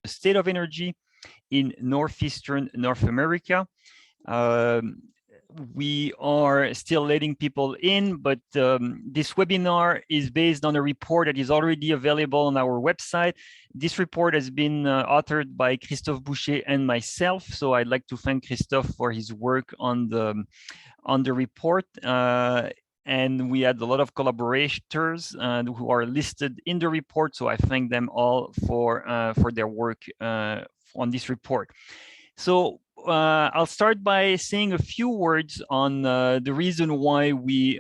the state of energy in Northeastern North America. We are still letting people in, but this webinar is based on a report that is already available on our website. This report has been authored by Christophe Boucher and myself, so I'd like to thank Christophe for his work on the report. And we had a lot of collaborators who are listed in the report, so I thank them all for their work on this report. So I'll start by saying a few words on the reason why we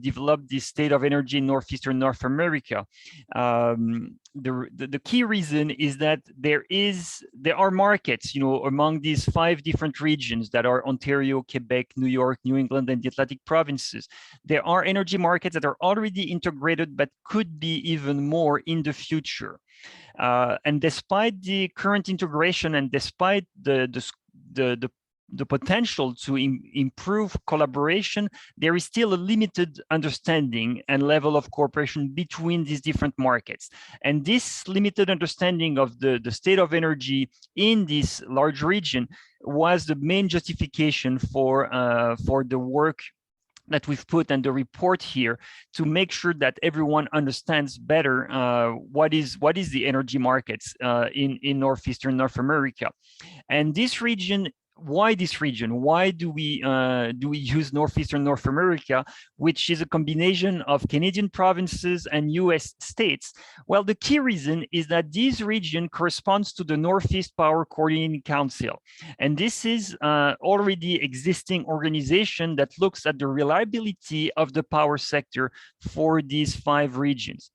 developed this state of energy in Northeastern North America. The key reason is that there are markets, among these 5 different regions that are Ontario, Quebec, New York, New England, and the Atlantic provinces. There are energy markets that are already integrated, but could be even more in the future. And despite the current integration and despite the potential to improve collaboration, there is still a limited understanding and level of cooperation between these different markets. And this limited understanding of the state of energy in this large region was the main justification for the work that we've put in the report here, to make sure that everyone understands better what is the energy markets in Northeastern North America. And this region, why this region? Why do we use Northeastern North America, which is a combination of Canadian provinces and US states? Well, the key reason is that this region corresponds to the Northeast Power Coordinating Council. And this is already existing organization that looks at the reliability of the power sector for these 5 regions.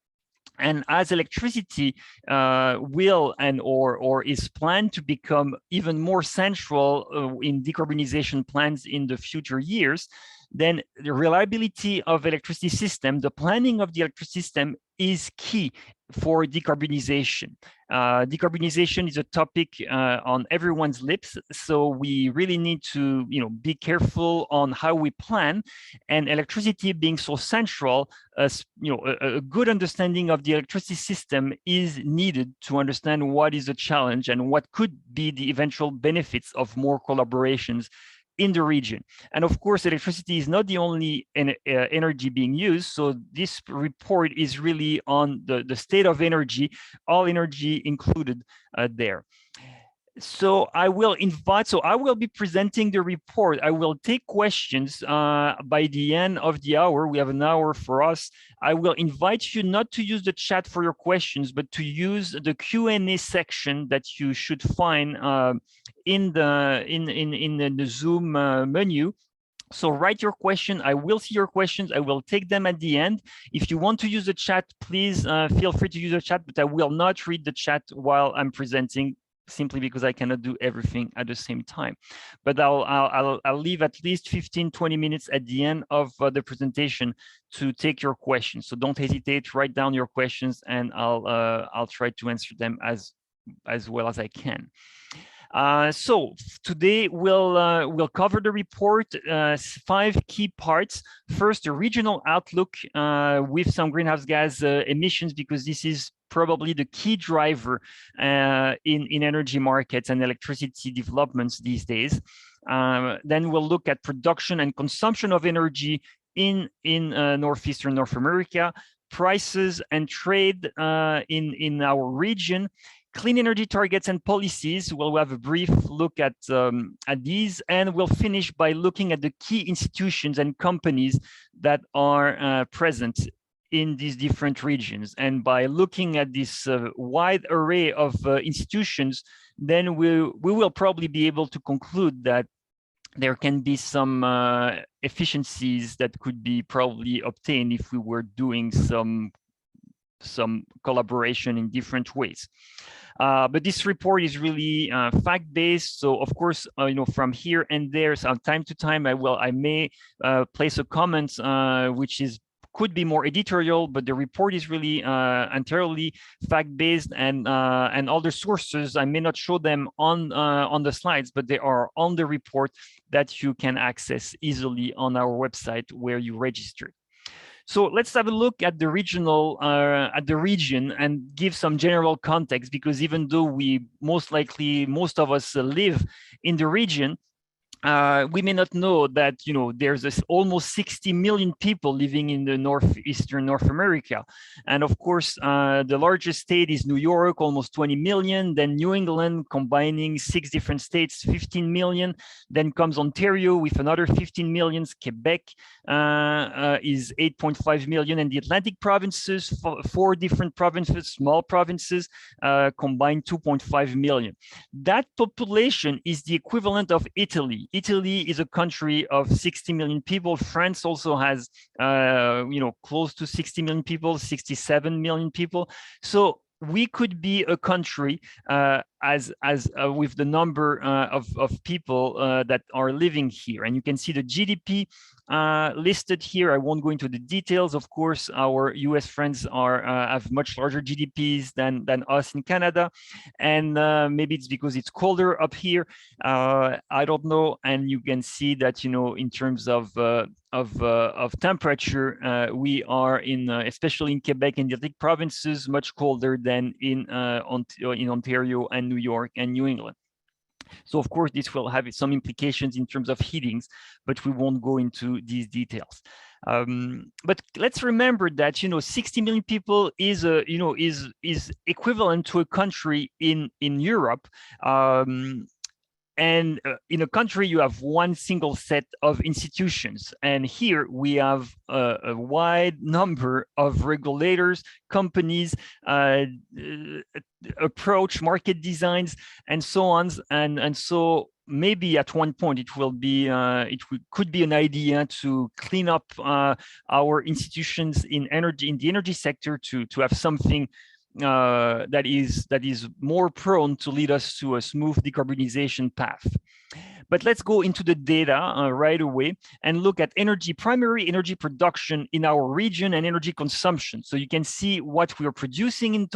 And as electricity will or is planned to become even more central in decarbonization plans in the future years, then the reliability of electricity system, the planning of the electricity system is key for decarbonization. Decarbonization is a topic on everyone's lips, so we really need to be careful on how we plan. And electricity being so central, a good understanding of the electricity system is needed to understand what is the challenge and what could be the eventual benefits of more collaborations in the region. And of course, electricity is not the only energy being used. So this report is really on the state of energy, all energy included there. So I will be presenting the report. I will take questions by the end of the hour. We have an hour for us. I will invite you not to use the chat for your questions, but to use the Q&A section that you should find in the Zoom menu. So write your question. I will see your questions. I will take them at the end. If you want to use the chat, please feel free to use the chat, but I will not read the chat while I'm presenting, simply because I cannot do everything at the same time. But I'll leave at least 15-20 minutes at the end of the presentation to take your questions. So don't hesitate, write down your questions, and I'll try to answer them as well as I can. So today we'll cover the report, 5 key parts. First, a regional outlook with some greenhouse gas emissions, because this is probably the key driver in energy markets and electricity developments these days. Then we'll look at production and consumption of energy in Northeastern North America, prices and trade in our region, clean energy targets and policies. We'll have a brief look at these, and we'll finish by looking at the key institutions and companies that are present in these different regions. And by looking at this wide array of institutions, then we will probably be able to conclude that there can be some efficiencies that could be probably obtained if we were doing some collaboration in different ways. But this report is really fact-based. So of course, from here and there, so time to time, I may place a comment which could be more editorial, but the report is really entirely fact-based, and all the sources, I may not show them on the slides, but they are on the report that you can access easily on our website where you registered. So let's have a look at the region and give some general context, because even though most of us live in the region, we may not know that there's almost 60 million people living in the northeastern North America, and of course the largest state is New York, almost 20 million. Then New England, combining 6 different states, 15 million. Then comes Ontario with another 15 millions. Quebec is 8.5 million, and the Atlantic provinces, 4 different provinces, small provinces, combined 2.5 million. That population is the equivalent of Italy. Italy is a country of 60 million people. France also has, close to 60 million people, 67 million people. So we could be a country with the number of people that are living here. And you can see the GDP listed here. I won't go into the details. Of course, our US friends have much larger GDPs than us in Canada. And maybe it's because it's colder up here. I don't know. And you can see that, in terms of temperature, we are especially in Quebec and the Atlantic provinces, much colder than in Ontario and New York and New England. So of course, this will have some implications in terms of heatings, but we won't go into these details. But let's remember that 60 million people is equivalent to a country in Europe. And in a country, you have one single set of institutions. And here we have a wide number of regulators, companies, approach, market designs, and so on. And so maybe at one point it could be an idea to clean up our institutions in the energy sector to have something that is more prone to lead us to a smooth decarbonization path. But let's go into the data right away and look at primary energy production in our region and energy consumption. So you can see what we are producing in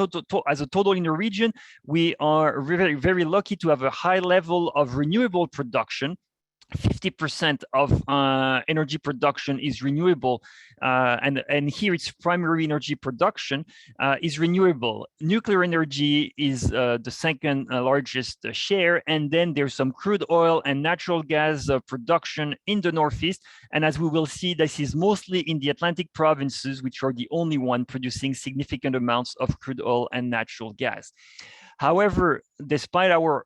as a total in the region. We are very, very lucky to have a high level of renewable production. 50% of energy production is renewable, and here it's primary energy production is renewable. Nuclear energy is the second largest share, and then there's some crude oil and natural gas production in the Northeast. And as we will see, this is mostly in the Atlantic provinces, which are the only one producing significant amounts of crude oil and natural gas. However, despite our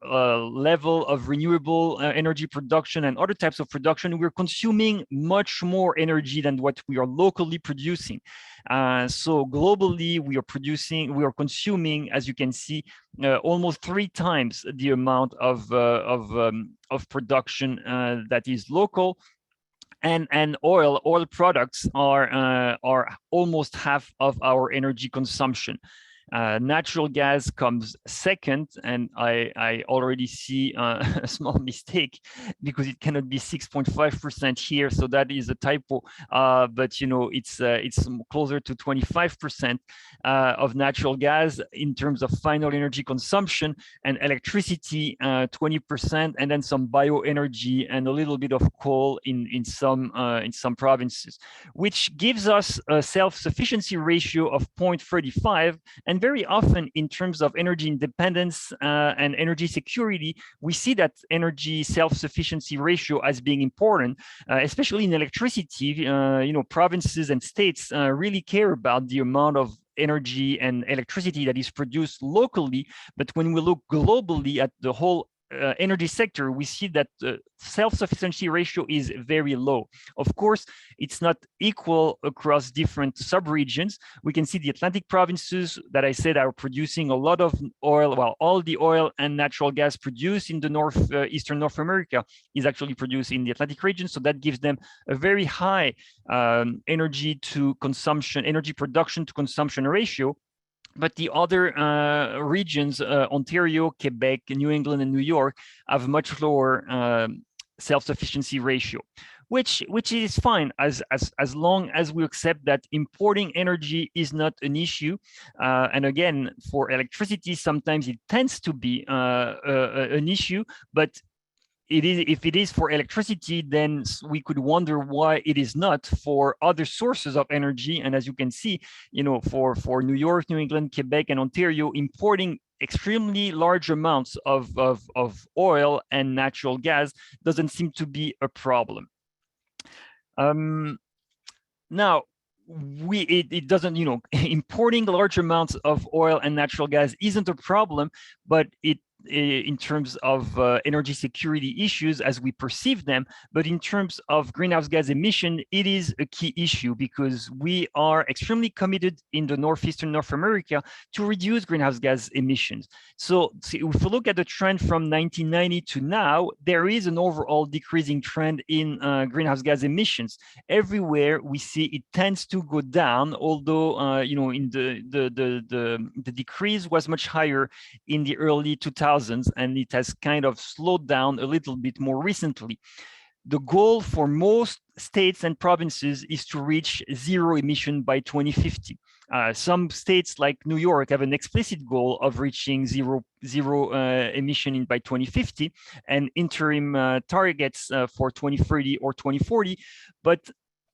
level of renewable energy production and other types of production, we're consuming much more energy than what we are locally producing. So globally, we are consuming, as you can see, almost 3 times the amount of production that is local. And oil products are almost half of our energy consumption. Natural gas comes second, and I already see a small mistake because it cannot be 6.5% here, so that is a typo. But it's closer to 25% of natural gas in terms of final energy consumption, and electricity 20%, and then some bioenergy and a little bit of coal in some provinces, which gives us a self-sufficiency ratio of 0.35. And very often, in terms of energy independence and energy security, we see that energy self-sufficiency ratio as being important, especially in electricity. Provinces and states really care about the amount of energy and electricity that is produced locally. But when we look globally at the whole energy sector, we see that the self-sufficiency ratio is very low. Of course, it's not equal across different sub-regions. We can see the Atlantic provinces that I said are producing a lot of oil, while all the oil and natural gas produced in the northeastern North America is actually produced in the Atlantic region. So that gives them a very high energy production to consumption ratio. But the other regions, Ontario, Quebec, New England, and New York, have much lower self-sufficiency ratio, which is fine as long as we accept that importing energy is not an issue. And again, for electricity, sometimes it tends to be an issue, but if it is for electricity, then we could wonder why it is not for other sources of energy. And as you can see, for New York, New England, Quebec, and Ontario, importing extremely large amounts of oil and natural gas doesn't seem to be a problem. Now, it doesn't, importing large amounts of oil and natural gas isn't a problem, but in terms of energy security issues as we perceive them, but in terms of greenhouse gas emission, it is a key issue because we are extremely committed in the Northeastern North America to reduce greenhouse gas emissions. So if we look at the trend from 1990 to now, there is an overall decreasing trend in greenhouse gas emissions. Everywhere we see it tends to go down, although in the decrease was much higher in the early 2000s, and it has kind of slowed down a little bit more recently. The goal for most states and provinces is to reach zero emission by 2050. Some states like New York have an explicit goal of reaching zero emission by 2050 and interim targets for 2030 or 2040, but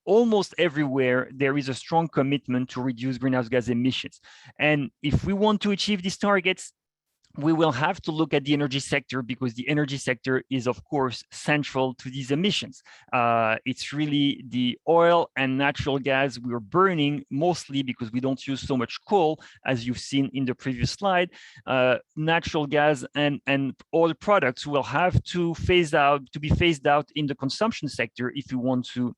almost everywhere there is a strong commitment to reduce greenhouse gas emissions. And if we want to achieve these targets, we will have to look at the energy sector because the energy sector is, of course, central to these emissions. It's really the oil and natural gas we're burning mostly because we don't use so much coal, as you've seen in the previous slide. Natural gas and oil products will have to be phased out in the consumption sector if you want to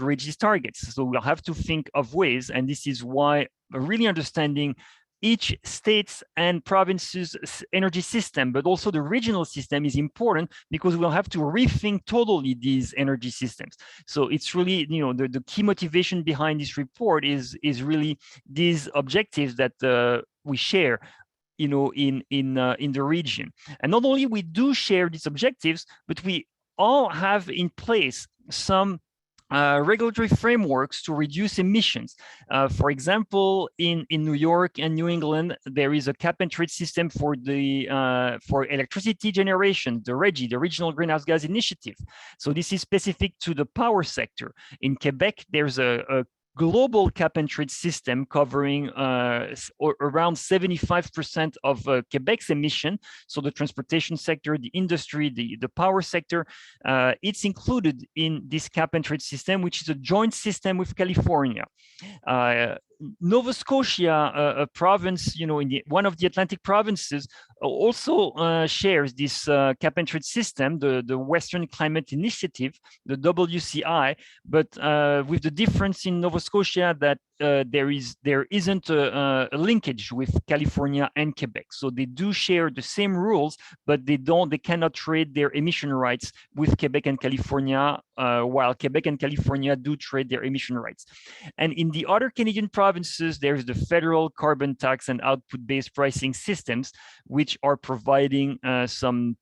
reach these targets. So we'll have to think of ways, and this is why really understanding each state's and province's energy system, but also the regional system is important because we'll have to rethink totally these energy systems. So it's really, the key motivation behind this report is really these objectives that we share in the region. And not only we do share these objectives, but we all have in place some regulatory frameworks to reduce emissions. For example, in New York and New England, there is a cap and trade system for electricity generation, the RGGI, the Regional Greenhouse Gas Initiative. So this is specific to the power sector. In Quebec, there's a global cap and trade system covering around 75% of Quebec's emission. So the transportation sector, the industry, the power sector, it's included in this cap and trade system, which is a joint system with California. Nova Scotia, a province, in one of the Atlantic provinces, also shares this cap and trade system, the Western Climate Initiative, the WCI, but with the difference in Nova Scotia that there isn't a linkage with California and Quebec. So they do share the same rules, but they cannot trade their emission rights with Quebec and California, while Quebec and California do trade their emission rights. And in the other Canadian provinces, there's the federal carbon tax and output-based pricing systems, which are providing some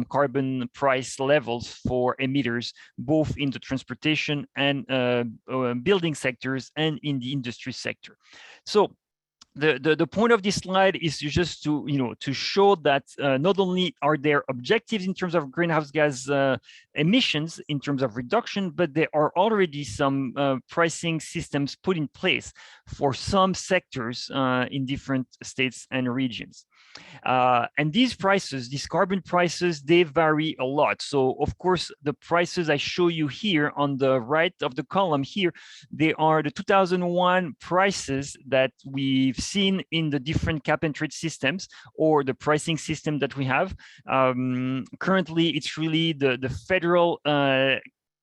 carbon price levels for emitters, both in the transportation and building sectors and in the industry sector. So the point of this slide is just to show that not only are there objectives in terms of greenhouse gas emissions in terms of reduction, but there are already some pricing systems put in place for some sectors in different states and regions. And these carbon prices, they vary a lot. So of course, the prices I show you here on the right of the column here, they are the 2001 prices that we've seen in the different cap and trade systems or the pricing system that we have. Currently, it's really the federal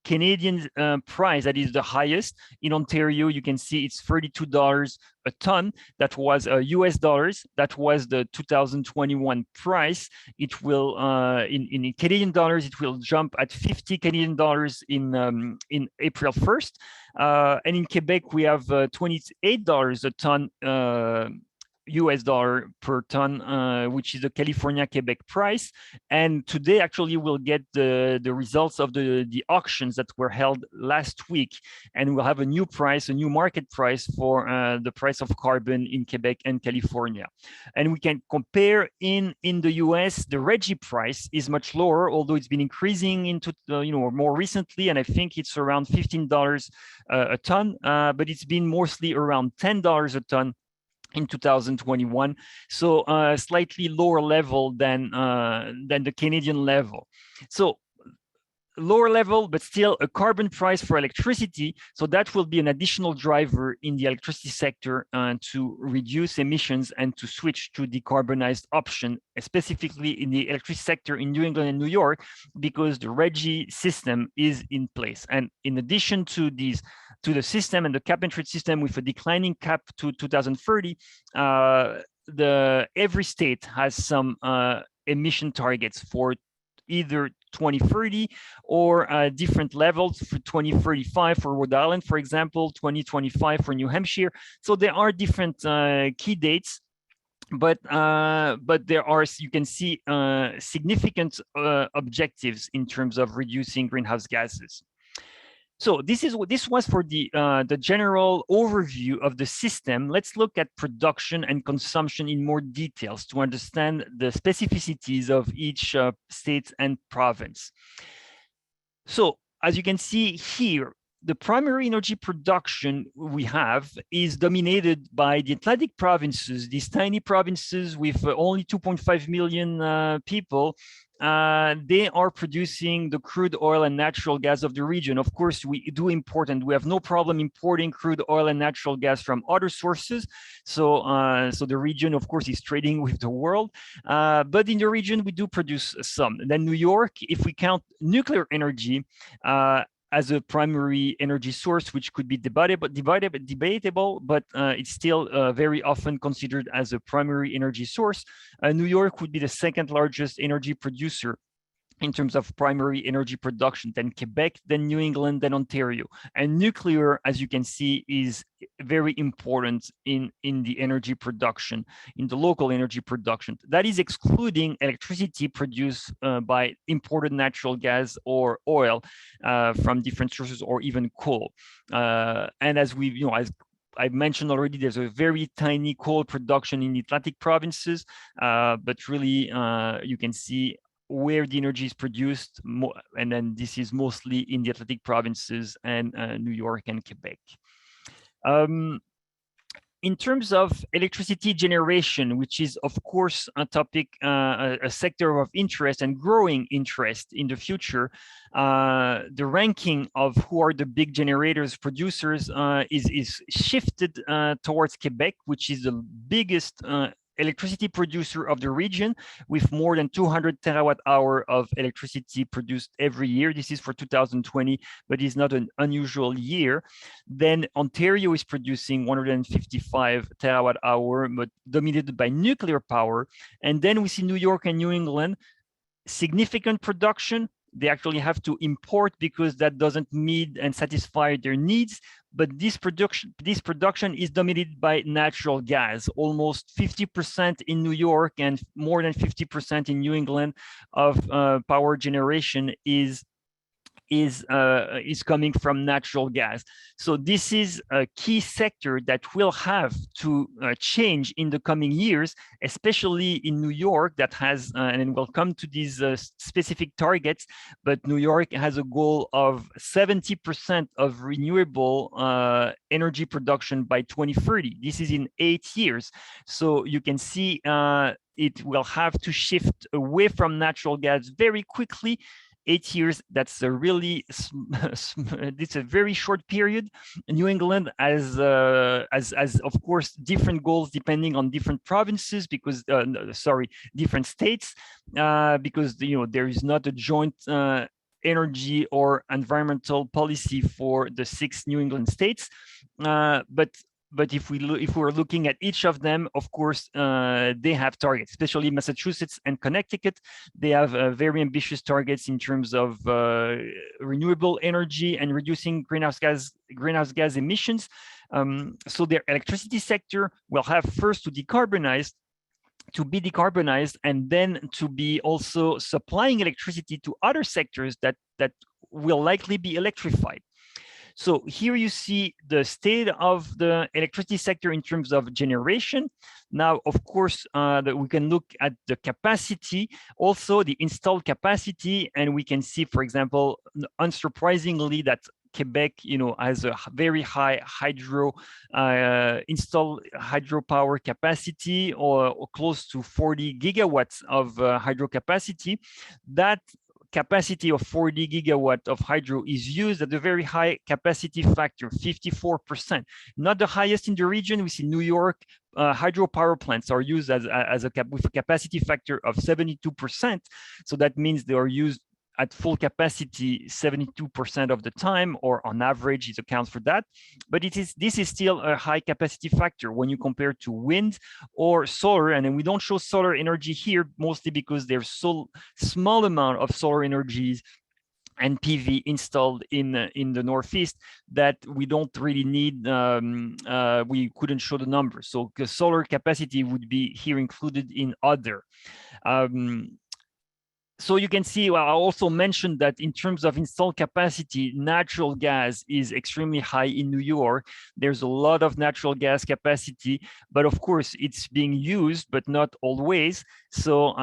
Canadian price that is the highest. In Ontario, you can see it's $32 a ton. That was US dollars. That was the 2021 price. It will, in Canadian dollars, it will jump at 50 Canadian dollars in April 1st. And in Quebec, we have $28 a ton US dollar per ton, which is the California Quebec price. And today, actually, we'll get the results of the auctions that were held last week. And we'll have a new price, a new market price for the price of carbon in Quebec and California. And we can compare in the US, the REGI price is much lower, although it's been increasing into, more recently. And I think it's around $15 a ton, but it's been mostly around $10 a ton in 2021, so slightly lower level than the Canadian level. So lower level, but still a carbon price for electricity. So that will be an additional driver in the electricity sector to reduce emissions and to switch to decarbonized option, specifically in the electricity sector in New England and New York, because the REGI system is in place. And in addition to these, to the system and the cap and trade system with a declining cap to 2030, every state has some emission targets for either 2030 or different levels for 2035 for Rhode Island, for example, 2025 for New Hampshire. So there are different key dates, but there are, you can see, significant objectives in terms of reducing greenhouse gases. So this was for the general overview of the system. Let's look at production and consumption in more details to understand the specificities of each state and province. So as you can see here, the primary energy production we have is dominated by the Atlantic provinces, these tiny provinces with only 2.5 million people. They are producing the crude oil and natural gas of the region. Of course, we do import, and we have no problem importing crude oil and natural gas from other sources. So, so the region, of course, is trading with the world. But in the region, we do produce some. And then New York, if we count nuclear energy, as a primary energy source, which could be debatable, but it's still very often considered as a primary energy source. New York would be the second largest energy producer in terms of primary energy production, then Quebec, then New England, then Ontario. And nuclear, as you can see, is very important in the energy production, in the local energy production. That is excluding electricity produced by imported natural gas or oil from different sources, or even coal. And as we, as I've mentioned already, there's a very tiny coal production in the Atlantic provinces, but really you can see where the energy is produced, and then this is mostly in the Atlantic provinces and New York and Quebec. In terms of electricity generation, which is of course a topic, a sector of interest and growing interest in the future, the ranking of who are the big generators, producers, is shifted towards Quebec, which is the biggest electricity producer of the region, with more than 200 terawatt hour of electricity produced every year. This is for 2020, but it's not an unusual year. Then Ontario is producing 155 terawatt hour, but dominated by nuclear power. And then we see New York and New England, significant production. They actually have to import because that doesn't meet and satisfy their needs. But this production is dominated by natural gas. Almost 50% in New York and more than 50% in New England of power generation is coming from natural gas. So this is a key sector that will have to change in the coming years, especially in New York, that has, and we'll come to these specific targets, but New York has a goal of 70% of renewable energy production by 2030. This is in 8 years. So you can see it will have to shift away from natural gas very quickly. 8 years, that's a really, it's a very short period. New England has of course different goals depending on different provinces, because different states, because there is not a joint energy or environmental policy for the 6 New England states, but but if we're looking at each of them, of course, they have targets, especially Massachusetts and Connecticut. They have very ambitious targets in terms of renewable energy and reducing greenhouse gas emissions. So their electricity sector will have first to be decarbonized, and then to be also supplying electricity to other sectors that will likely be electrified. So here you see the state of the electricity sector in terms of generation. Now, of course, that we can look at the capacity, also the installed capacity, and we can see, for example, unsurprisingly, that Quebec, has a very high installed hydropower capacity, or close to 40 gigawatts of hydro capacity. That capacity of 40 gigawatt of hydro is used at a very high capacity factor, 54%. Not the highest in the region. We see New York hydropower plants are used with a capacity factor of 72%. So that means they are used at full capacity 72% of the time, or on average it accounts for that. But this is still a high capacity factor when you compare to wind or solar. And then we don't show solar energy here, mostly because there's so small amount of solar energies and PV installed in the Northeast that we don't really need, we couldn't show the numbers. So the solar capacity would be here included in other. So you can see, well, I also mentioned that in terms of installed capacity, natural gas is extremely high in New York. There's a lot of natural gas capacity, but of course it's being used, but not always. So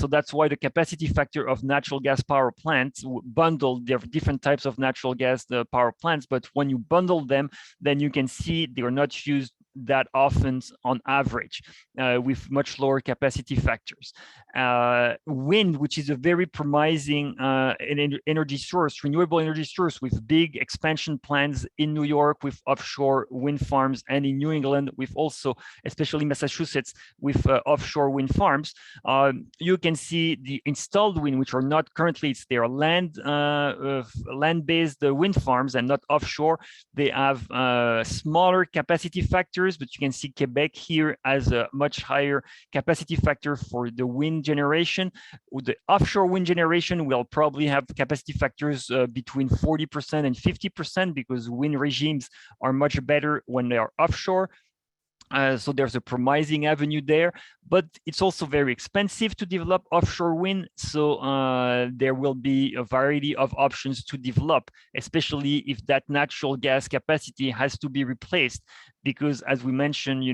that's why the capacity factor of natural gas power plants bundled, there are different types of natural gas power plants, but when you bundle them, then you can see they are not used that often on average, with much lower capacity factors. Wind, which is a very promising energy source, renewable energy source, with big expansion plans in New York with offshore wind farms, and in New England with also, especially Massachusetts, with offshore wind farms. You can see the installed wind, which are not currently, they are land-based wind farms and not offshore. They have smaller capacity factors, but you can see Quebec here has a much higher capacity factor for the wind generation. With the offshore wind generation, we'll probably have capacity factors between 40% and 50%, because wind regimes are much better when they are offshore. So there's a promising avenue there, but it's also very expensive to develop offshore wind. So there will be a variety of options to develop, especially if that natural gas capacity has to be replaced, because as we mentioned,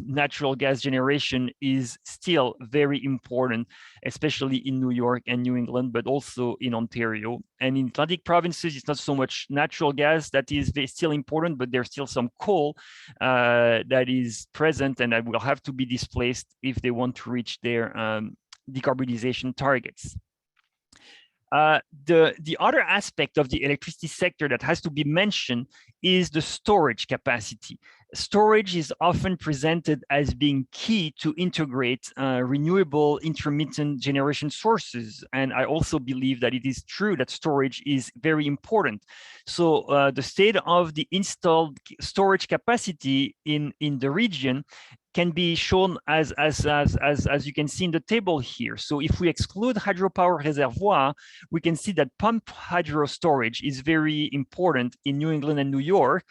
natural gas generation is still very important, especially in New York and New England, but also in Ontario. And in Atlantic provinces, it's not so much natural gas that is still important, but there's still some coal that is present and that will have to be displaced if they want to reach their decarbonization targets. The other aspect of the electricity sector that has to be mentioned is the storage capacity. Storage is often presented as being key to integrate renewable intermittent generation sources. And I also believe that it is true that storage is very important. So the state of the installed storage capacity in the region can be shown as you can see in the table here. So if we exclude hydropower reservoir, we can see that pump hydro storage is very important in New England and New York,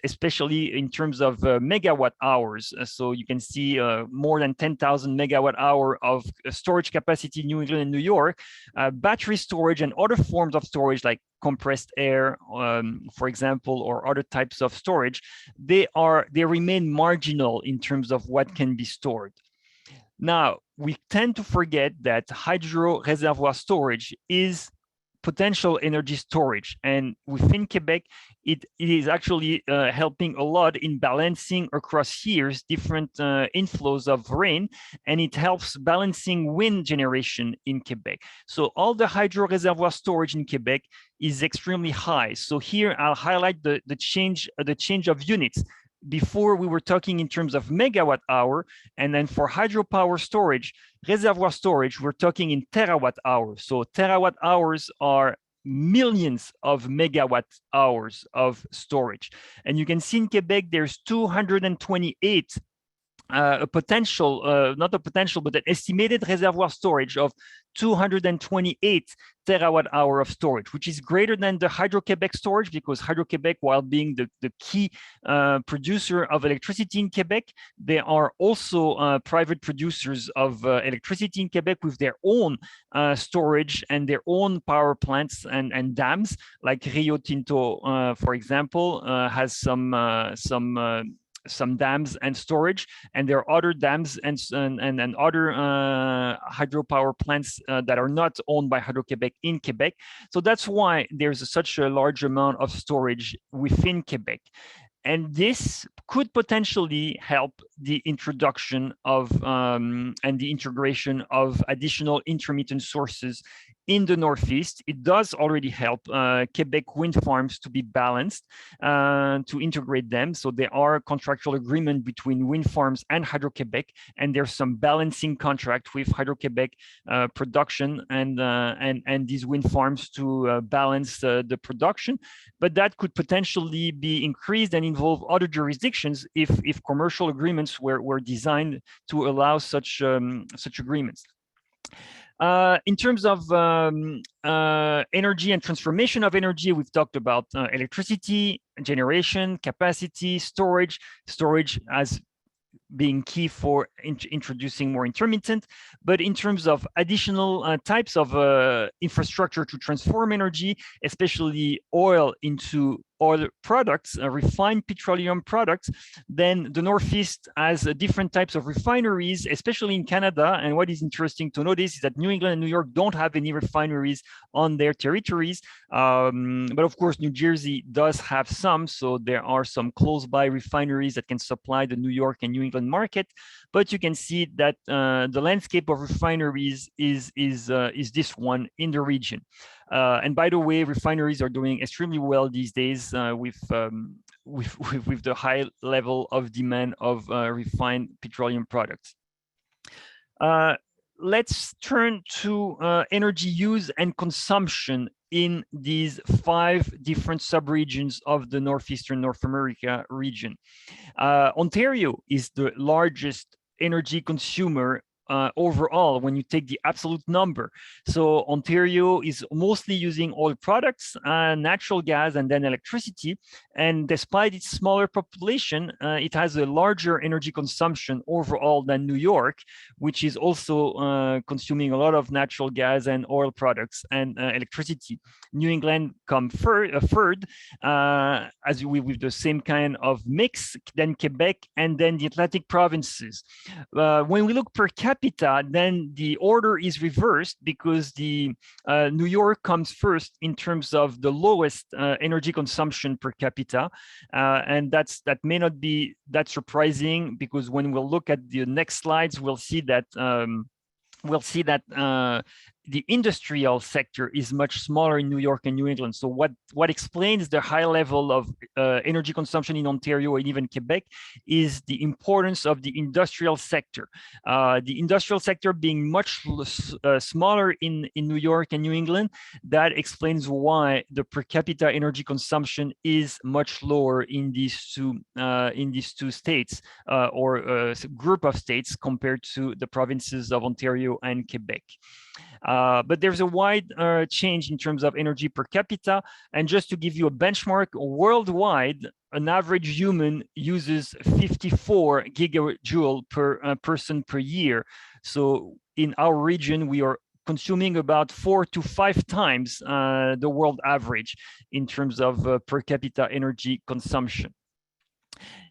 especially in terms of megawatt hours. So you can see more than 10,000 megawatt hour of storage capacity in New England and New York. Battery storage and other forms of storage like compressed air, for example, or other types of storage, they remain marginal in terms of what can be stored. Now, we tend to forget that hydro reservoir storage is potential energy storage, and within Quebec, it is actually helping a lot in balancing across years different inflows of rain, and it helps balancing wind generation in Quebec. So all the hydro reservoir storage in Quebec is extremely high. So here I'll highlight the change of units. Before we were talking in terms of megawatt hour, and then for hydropower storage, reservoir storage, we're talking in terawatt hours. So terawatt hours are millions of megawatt hours of storage. And you can see in Quebec, there's 228 a potential, not a potential, but an estimated reservoir storage of 228 terawatt hour of storage, which is greater than the Hydro-Quebec storage, because Hydro-Quebec, while being the key producer of electricity in Quebec, they are also private producers of electricity in Quebec with their own storage and their own power plants and dams, like Rio Tinto, for example, has some dams and storage, and there are other dams and other hydropower plants that are not owned by Hydro-Quebec in Quebec. So that's why there's such a large amount of storage within Quebec. And this could potentially help the introduction of and the integration of additional intermittent sources in the Northeast. It does already help Quebec wind farms to be balanced, to integrate them. So there are contractual agreement between wind farms and Hydro-Quebec, and there's some balancing contract with Hydro-Quebec production and these wind farms to balance the production. But that could potentially be increased and involve other jurisdictions if commercial agreements were designed to allow such agreements. In terms of energy and transformation of energy, we've talked about electricity, generation, capacity, storage as being key for introducing more intermittent. But in terms of additional types of infrastructure to transform energy, especially oil into oil products, refined petroleum products, then the Northeast has different types of refineries, especially in Canada. And what is interesting to notice is that New England and New York don't have any refineries on their territories. But of course, New Jersey does have some. So there are some close by refineries that can supply the New York and New England market. But you can see that the landscape of refineries is this one in the region. And by the way, refineries are doing extremely well these days with the high level of demand of refined petroleum products. Let's turn to energy use and consumption in these 5 different subregions of the Northeastern North America region. Ontario is the largest energy consumer overall when you take the absolute number. So Ontario is mostly using oil products, natural gas, and then electricity. And despite its smaller population, it has a larger energy consumption overall than New York, which is also consuming a lot of natural gas and oil products and electricity. New England come third, as with the same kind of mix, then Quebec, and then the Atlantic provinces. When we look per capita, then the order is reversed, because the New York comes first in terms of the lowest energy consumption per capita, and that may not be that surprising, because when we'll look at the next slides, we'll see that the industrial sector is much smaller in New York and New England. So what explains the high level of energy consumption in Ontario and even Quebec is the importance of the industrial sector. The industrial sector being much smaller in New York and New England, that explains why the per capita energy consumption is much lower in these two states or group of states compared to the provinces of Ontario and Quebec. But there's a wide change in terms of energy per capita. And just to give you a benchmark, worldwide, an average human uses 54 gigajoule per person per year. So in our region, we are consuming about 4 to 5 times the world average in terms of per capita energy consumption.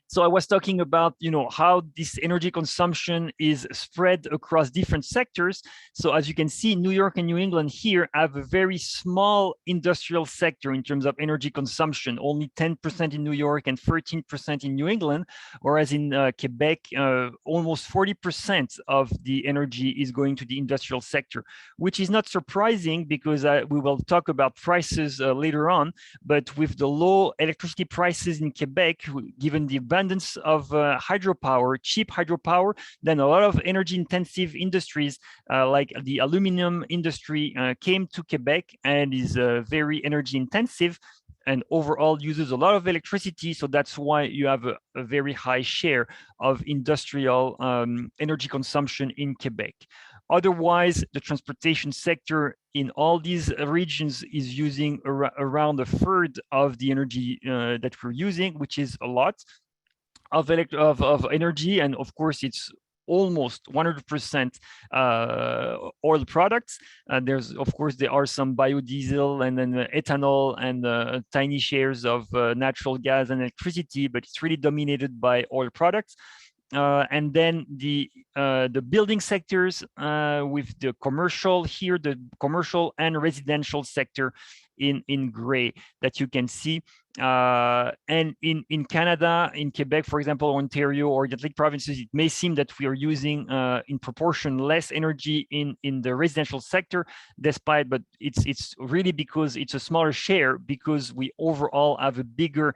So I was talking about, how this energy consumption is spread across different sectors. So as you can see, New York and New England here have a very small industrial sector in terms of energy consumption, only 10% in New York and 13% in New England, whereas in Quebec, almost 40% of the energy is going to the industrial sector, which is not surprising, because we will talk about prices later on. But with the low electricity prices in Quebec, given the abundance of hydropower, cheap hydropower, then a lot of energy intensive industries like the aluminum industry came to Quebec and is very energy intensive and overall uses a lot of electricity. So that's why you have a very high share of industrial energy consumption in Quebec. Otherwise, the transportation sector in all these regions is using around a third of the energy that we're using, which is a lot of energy. And of course, it's almost 100% oil products. There's, of course, there are some biodiesel and then ethanol and tiny shares of natural gas and electricity, but it's really dominated by oil products. And then the building sectors with the commercial here, the commercial and residential sector in gray that you can see. And in Canada, in Quebec, for example, Ontario or the Atlantic provinces, it may seem that we are using in proportion less energy in the residential sector, despite, but it's really because it's a smaller share because we overall have a bigger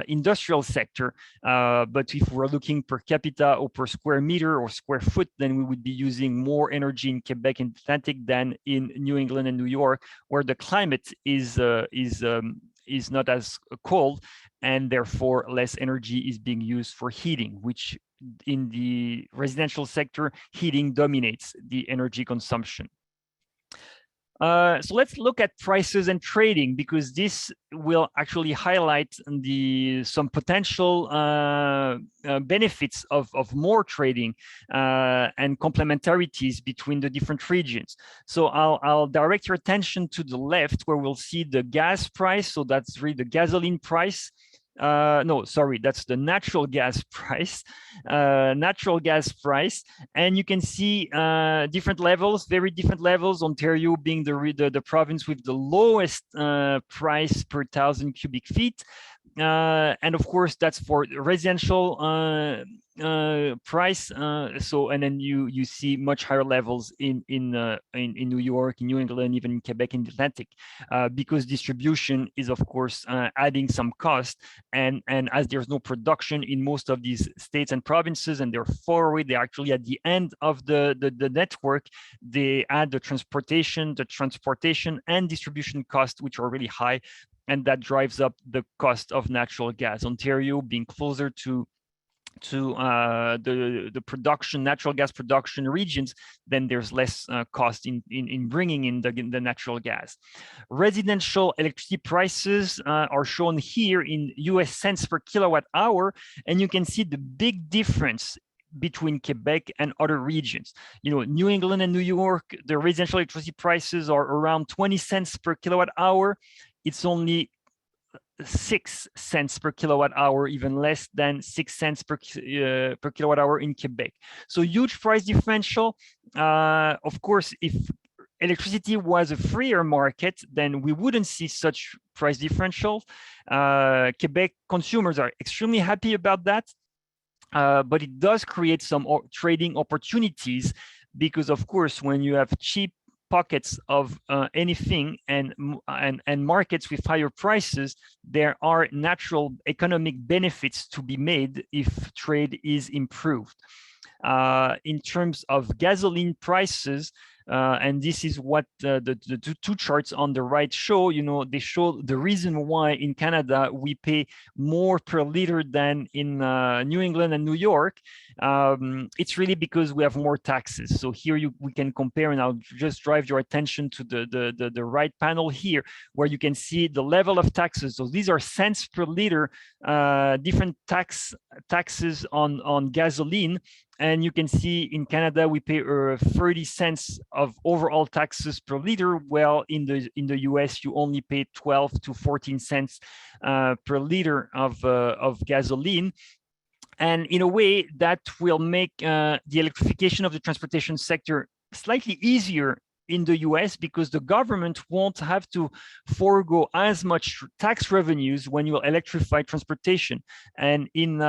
industrial sector. But if we're looking per capita or per square meter or square foot, then we would be using more energy in Quebec and Atlantic than in New England and New York, where the climate is not as cold, and therefore less energy is being used for heating, which in the residential sector, heating dominates the energy consumption. So let's look at prices and trading, because this will actually highlight some potential benefits of more trading and complementarities between the different regions. So I'll direct your attention to the left, where we'll see the gas price. So that's really the gasoline price. No, sorry, that's the natural gas price. And you can see different levels, very different levels. Ontario being the province with the lowest price per 1,000 cubic feet. And of course, that's for residential price. And then you see much higher levels in New York, in New England, even in Quebec and the Atlantic, because distribution is of course adding some cost. And as there's no production in most of these states and provinces, and they're far away, they're actually at the end of the network, they add the transportation and distribution costs, which are really high. And that drives up the cost of natural gas. Ontario being closer to the production, natural gas production regions, then there's less cost in bringing in the natural gas. Residential electricity prices are shown here in US cents per kilowatt hour, and you can see the big difference between Quebec and other regions. New England and New York, the residential electricity prices are around 20 cents per kilowatt hour. It's only 6 cents per kilowatt hour, even less than 6 cents per kilowatt hour in Quebec. So huge price differential. Of course, if electricity was a freer market, then we wouldn't see such price differentials. Quebec consumers are extremely happy about that. But it does create some trading opportunities, because of course, when you have cheap pockets of anything and markets with higher prices, there are natural economic benefits to be made if trade is improved. In terms of gasoline prices, and this is what the two charts on the right show. They show the reason why in Canada we pay more per liter than in New England and New York. It's really because we have more taxes. So here we can compare, and I'll just drive your attention to the right panel here, where you can see the level of taxes. So these are cents per liter, different taxes on gasoline. And you can see in Canada, we pay 30 cents of overall taxes per liter. Well, in the US, you only pay 12 to 14 cents per liter of gasoline. And in a way, that will make the electrification of the transportation sector slightly easier in the US, because the government won't have to forego as much tax revenues when you electrify transportation. And in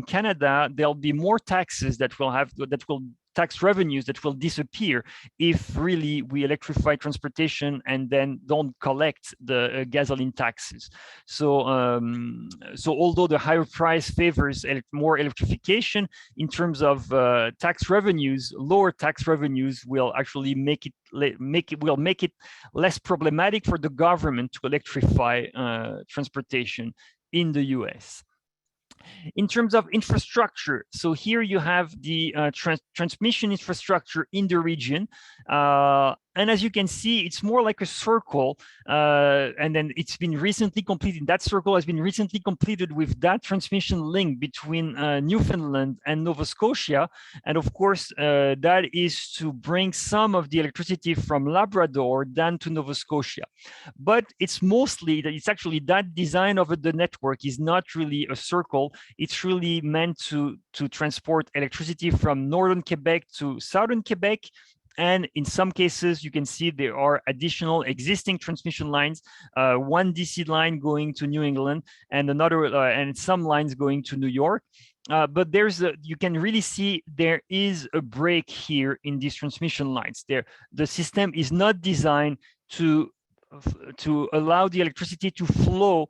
Canada, there'll be more taxes that will tax revenues that will disappear if really we electrify transportation and then don't collect the gasoline taxes. So, so although the higher price favors more electrification, in terms of tax revenues, lower tax revenues will actually make it less problematic for the government to electrify transportation in the US. In terms of infrastructure, so here you have the transmission infrastructure in the region. And as you can see, it's more like a circle. And then it's been recently completed. That circle has been recently completed with that transmission link between Newfoundland and Nova Scotia. And of course, that is to bring some of the electricity from Labrador down to Nova Scotia. But it's mostly that it's actually that design of the network is not really a circle. It's really meant to transport electricity from northern Quebec to southern Quebec. And in some cases, you can see there are additional existing transmission lines, one DC line going to New England and another, and some lines going to New York. But you can really see there is a break here in these transmission lines. The system is not designed to allow the electricity to flow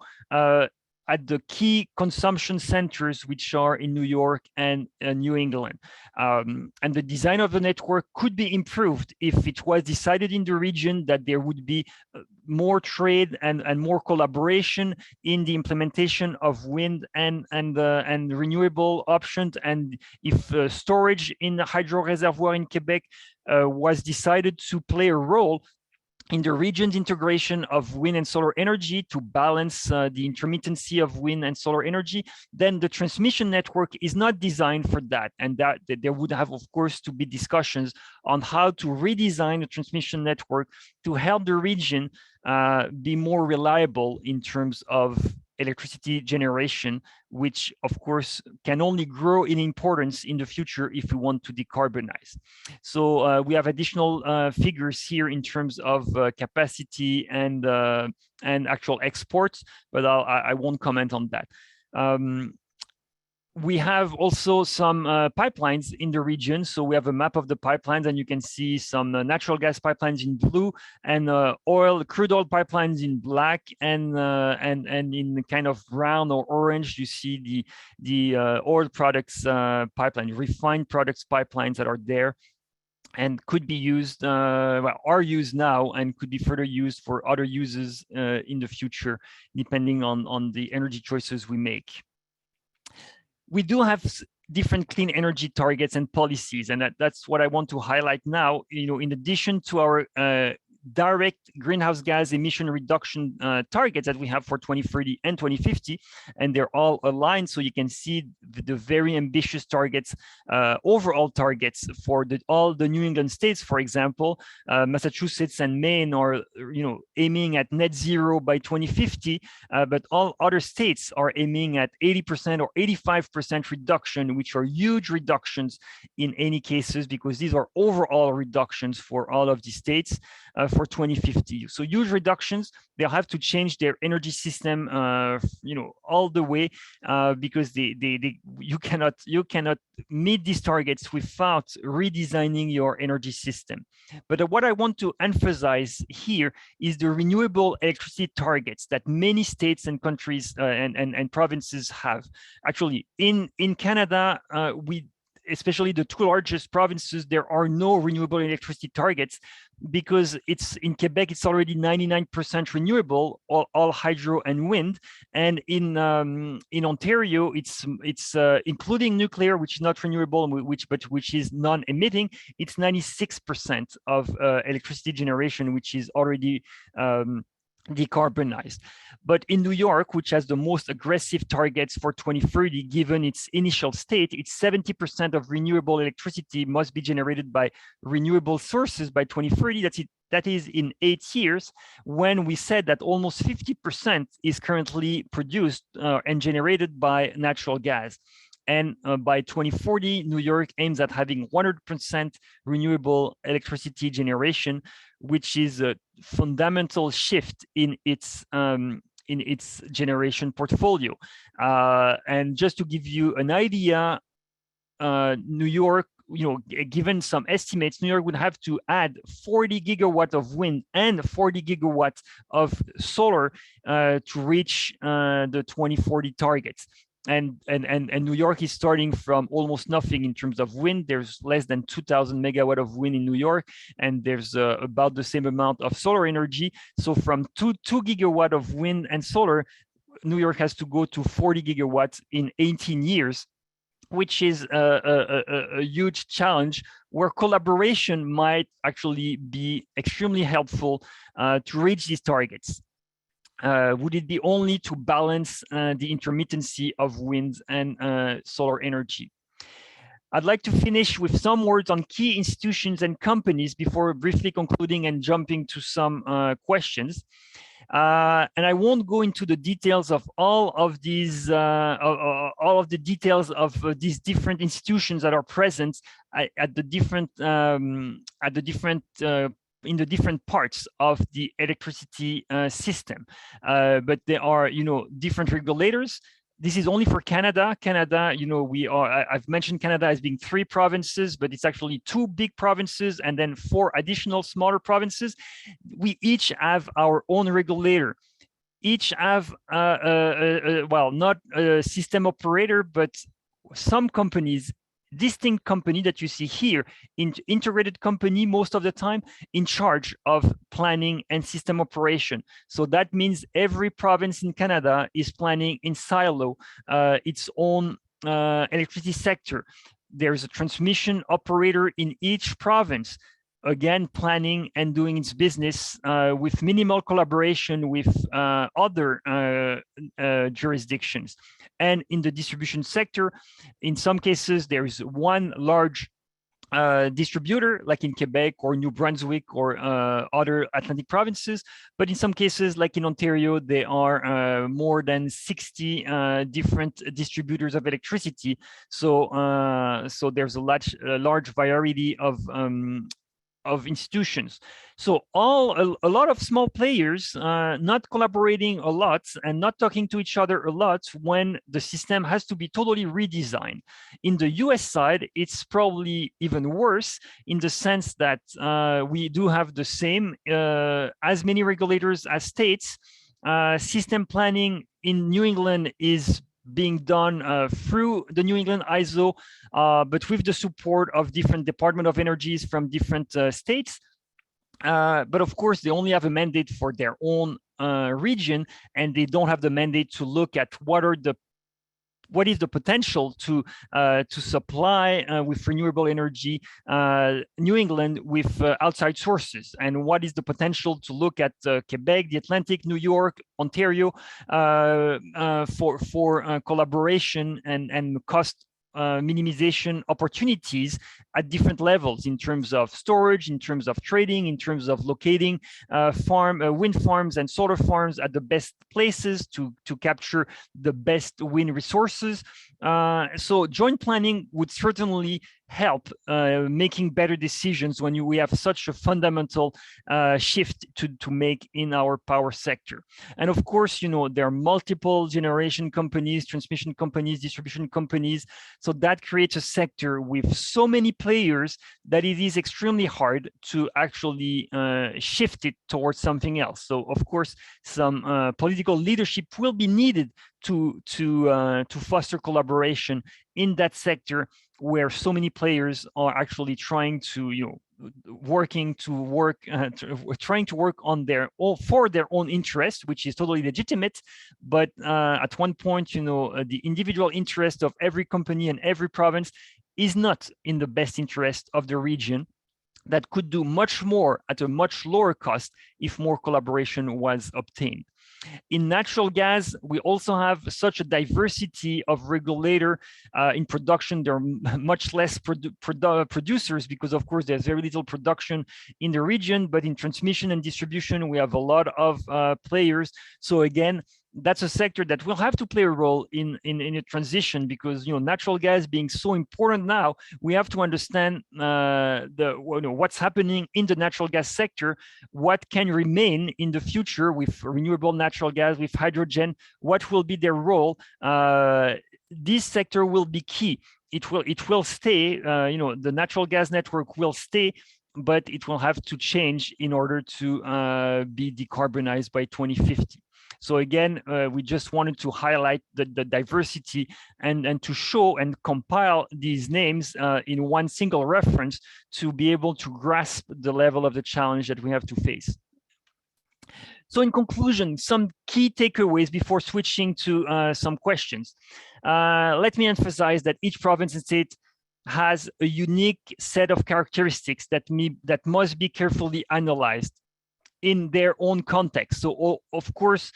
at the key consumption centers, which are in New York and New England. And the design of the network could be improved if it was decided in the region that there would be more trade and more collaboration in the implementation of wind and renewable options. And if storage in the hydro reservoir in Quebec was decided to play a role in the region's integration of wind and solar energy to balance the intermittency of wind and solar energy, then the transmission network is not designed for that. And that there would have, of course, to be discussions on how to redesign the transmission network to help the region be more reliable in terms of electricity generation, which of course can only grow in importance in the future if we want to decarbonize. So we have additional figures here in terms of capacity and actual exports, but I won't comment on that. We have also some pipelines in the region. So we have a map of the pipelines, and you can see some natural gas pipelines in blue and crude oil pipelines in black, and in kind of brown or orange, you see the oil products pipeline, refined products pipelines that are there and could be used, are used now and could be further used for other uses in the future, depending on the energy choices we make. We do have different clean energy targets and policies, and that's what I want to highlight now. In addition to our direct greenhouse gas emission reduction targets that we have for 2030 and 2050, and they're all aligned. So you can see the very ambitious targets, overall targets for all the New England states, for example. Massachusetts and Maine are aiming at net zero by 2050, but all other states are aiming at 80% or 85% reduction, which are huge reductions in any cases, because these are overall reductions for all of the states for 2050. So huge reductions. They'll have to change their energy system, all the way, because you cannot meet these targets without redesigning your energy system. But what I want to emphasize here is the renewable electricity targets that many states and countries and provinces have. Actually, in Canada, especially the two largest provinces, there are no renewable electricity targets, because in Quebec, it's already 99% renewable, all hydro and wind. And in Ontario, it's including nuclear, which is not renewable, which is non-emitting. It's 96% of electricity generation, which is already decarbonized. But in New York, which has the most aggressive targets for 2030, given its initial state, it's 70% of renewable electricity must be generated by renewable sources by 2030. That is in 8 years, when we said that almost 50% is currently produced and generated by natural gas. And by 2040, New York aims at having 100% renewable electricity generation, which is a fundamental shift in its generation portfolio. And just to give you an idea, New York given some estimates, New York would have to add 40 gigawatts of wind and 40 gigawatts of solar to reach the 2040 targets. And New York is starting from almost nothing in terms of wind. There's less than 2,000 megawatt of wind in New York, and there's about the same amount of solar energy. So from two gigawatt of wind and solar, New York has to go to 40 gigawatts in 18 years, which is a huge challenge where collaboration might actually be extremely helpful to reach these targets. Would it be only to balance the intermittency of wind and solar energy? I'd like to finish with some words on key institutions and companies before briefly concluding and jumping to some questions. And I won't go into the details of all of these, all of the details of these different institutions that are present at the different, in the different parts of the electricity system. But there are, different regulators. This is only for Canada. Canada, I've mentioned Canada as being 3 provinces, but it's actually 2 big provinces and then 4 additional smaller provinces. We each have our own regulator. Each have, well, not a system operator, but some companies, distinct company that you see here, integrated company most of the time, in charge of planning and system operation. So that means every province in Canada is planning in silo its own electricity sector. There's a transmission operator in each province, again, planning and doing its business with minimal collaboration with other jurisdictions. And in the distribution sector, in some cases, there is one large distributor, like in Quebec or New Brunswick or other Atlantic provinces. But in some cases, like in Ontario, there are more than 60 different distributors of electricity. So, so there's a large variety of institutions. So a lot of small players not collaborating a lot and not talking to each other a lot when the system has to be totally redesigned. In the US side, it's probably even worse in the sense that we do have the same, as many regulators as states. System planning in New England is being done through the New England ISO, but with the support of different Department of Energies from different states. But of course, they only have a mandate for their own region, and they don't have the mandate to look at what is the potential to supply with renewable energy New England with outside sources, and what is the potential to look at Quebec, the Atlantic, New York, Ontario for collaboration and cost minimization opportunities at different levels in terms of storage, in terms of trading, in terms of locating wind farms and solar farms at the best places to capture the best wind resources. So joint planning would certainly help making better decisions when we have such a fundamental shift to make in our power sector. And of course, there are multiple generation companies, transmission companies, distribution companies. So that creates a sector with so many players that it is extremely hard to actually shift it towards something else. So of course, some political leadership will be needed to foster collaboration in that sector where so many players are actually trying to, trying to work on for their own interest, which is totally legitimate. But at one point, the individual interest of every company and every province is not in the best interest of the region, that could do much more at a much lower cost if more collaboration was obtained. In natural gas, we also have such a diversity of regulator. In production, there are much less producers because, of course, there's very little production in the region. But in transmission and distribution, we have a lot of players. So again, that's a sector that will have to play a role in a transition because, natural gas being so important now, we have to understand what's happening in the natural gas sector, what can remain in the future with renewable natural gas, with hydrogen, what will be their role. This sector will be key it will stay. The natural gas network will stay, but it will have to change in order to be decarbonized by 2050. So again, we just wanted to highlight the diversity and to show and compile these names in one single reference to be able to grasp the level of the challenge that we have to face. So in conclusion, some key takeaways before switching to some questions. Let me emphasize that each province and state has a unique set of characteristics that must be carefully analyzed in their own context. So of course,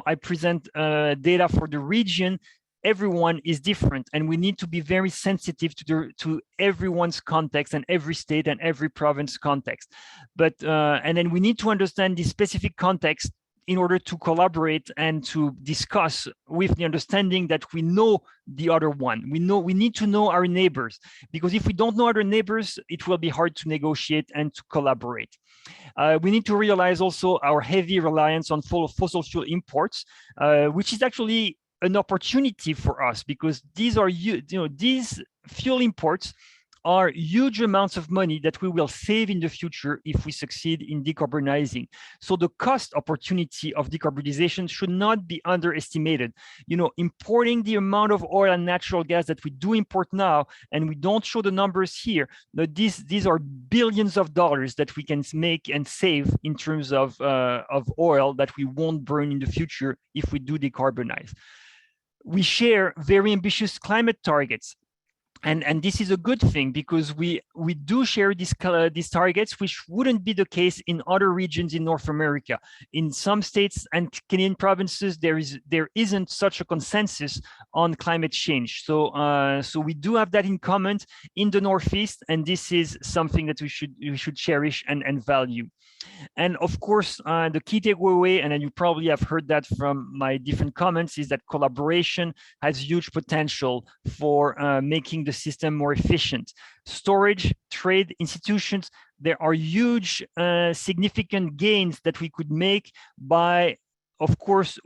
I present data for the region. Everyone is different, and we need to be very sensitive to everyone's context and every state and every province context. But and then we need to understand the specific context in order to collaborate and to discuss with the understanding that we know the other one. We need to know our neighbors, because if we don't know our neighbors, it will be hard to negotiate and to collaborate. We need to realize also our heavy reliance on fossil fuel imports, which is actually an opportunity for us, because these fuel imports are huge amounts of money that we will save in the future if we succeed in decarbonizing. So the cost opportunity of decarbonization should not be underestimated. Importing the amount of oil and natural gas that we do import now, and we don't show the numbers here, but these are billions of dollars that we can make and save in terms of oil that we won't burn in the future if we do decarbonize. We share very ambitious climate targets. And this is a good thing, because we do share these targets, which wouldn't be the case in other regions in North America. In some states and Canadian provinces, there isn't such a consensus on climate change. So we do have that in common in the Northeast, and this is something that we should cherish and value. And of course, the key takeaway, and you probably have heard that from my different comments, is that collaboration has huge potential for making the system more efficient. Storage, trade, institutions, there are huge, significant gains that we could make by, of course,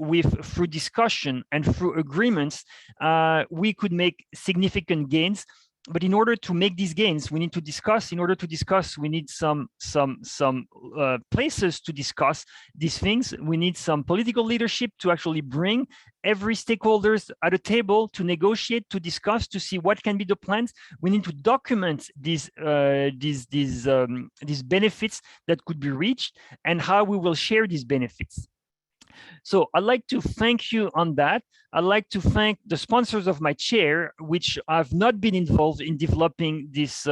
through discussion and through agreements, we could make significant gains. But in order to make these gains, we need to discuss. In order to discuss, we need some places to discuss these things. We need some political leadership to actually bring every stakeholders at a table to negotiate, to discuss, to see what can be the plans. We need to document these benefits that could be reached and how we will share these benefits. So I'd like to thank you on that. I'd like to thank the sponsors of my chair, which I've not been involved in developing this